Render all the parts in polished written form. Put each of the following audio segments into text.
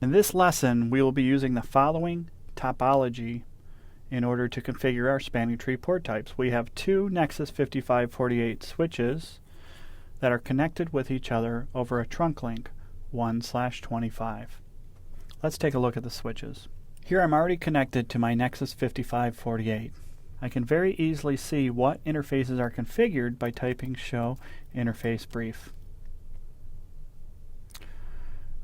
In this lesson, we will be using the following topology in order to configure our spanning tree port types. We have two Nexus 5548 switches that are connected with each other over a trunk link 1/25. Let's take a look at the switches. Here I'm already connected to my Nexus 5548. I can very easily see what interfaces are configured by typing show interface brief.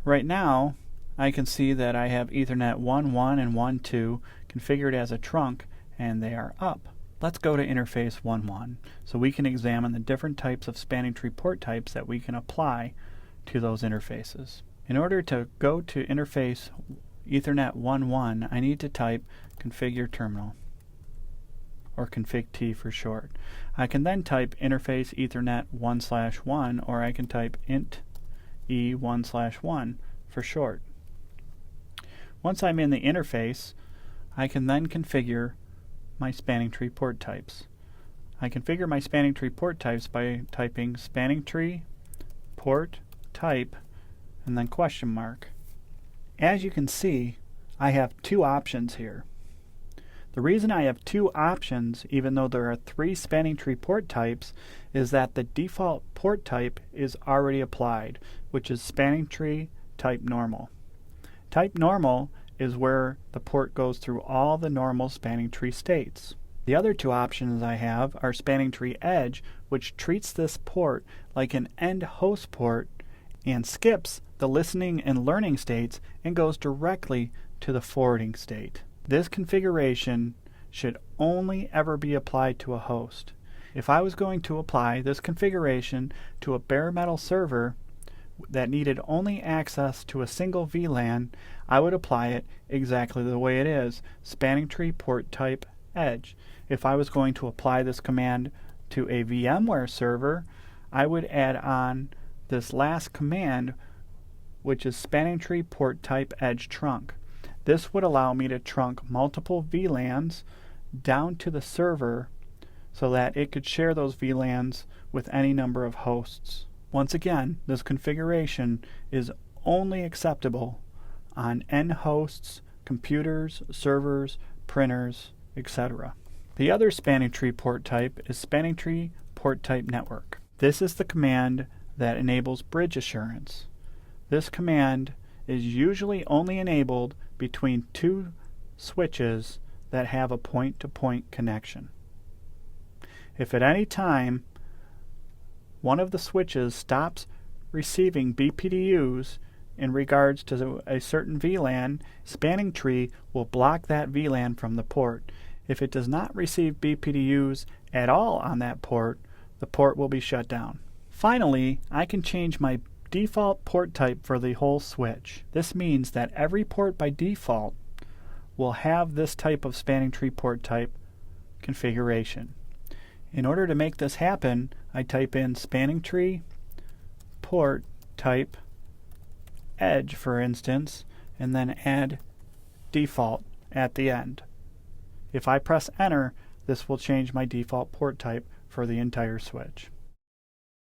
Right now I can see that I have Ethernet 1.1 and 1.2 configured as a trunk, and they are up. Let's go to interface 1.1 so we can examine the different types of spanning tree port types that we can apply to those interfaces. In order to go to interface Ethernet 1.1, I need to type configure terminal, or config T for short. I can then type interface Ethernet 1/1, or I can type int E 1/1 for short. Once I'm in the interface, I can then configure my spanning tree port types. I configure my spanning tree port types by typing spanning tree port type and then question mark. As you can see, I have two options here. The reason I have two options, even though there are three spanning tree port types, is that the default port type is already applied, which is spanning tree type normal. Type normal is where the port goes through all the normal spanning tree states. The other two options I have are spanning tree edge, which treats this port like an end host port and skips the listening and learning states and goes directly to the forwarding state. This configuration should only ever be applied to a host. If I was going to apply this configuration to a bare metal server that needed only access to a single VLAN, I would apply it exactly the way it is, spanning tree port type edge. If I was going to apply this command to a VMware server, I would add on this last command, which is spanning tree port type edge trunk. This would allow me to trunk multiple VLANs down to the server so that it could share those VLANs with any number of hosts. Once again, this configuration is only acceptable on end hosts, computers, servers, printers, etc. The other spanning tree port type is spanning tree port type network. This is the command that enables bridge assurance. This command is usually only enabled between two switches that have a point-to-point connection. If at any time one of the switches stops receiving BPDUs in regards to a certain VLAN, spanning tree will block that VLAN from the port. If it does not receive BPDUs at all on that port, the port will be shut down. Finally, I can change my default port type for the whole switch. This means that every port by default will have this type of spanning tree port type configuration. In order to make this happen, I type in spanning tree port type edge, for instance, and then add default at the end. If I press enter, this will change my default port type for the entire switch.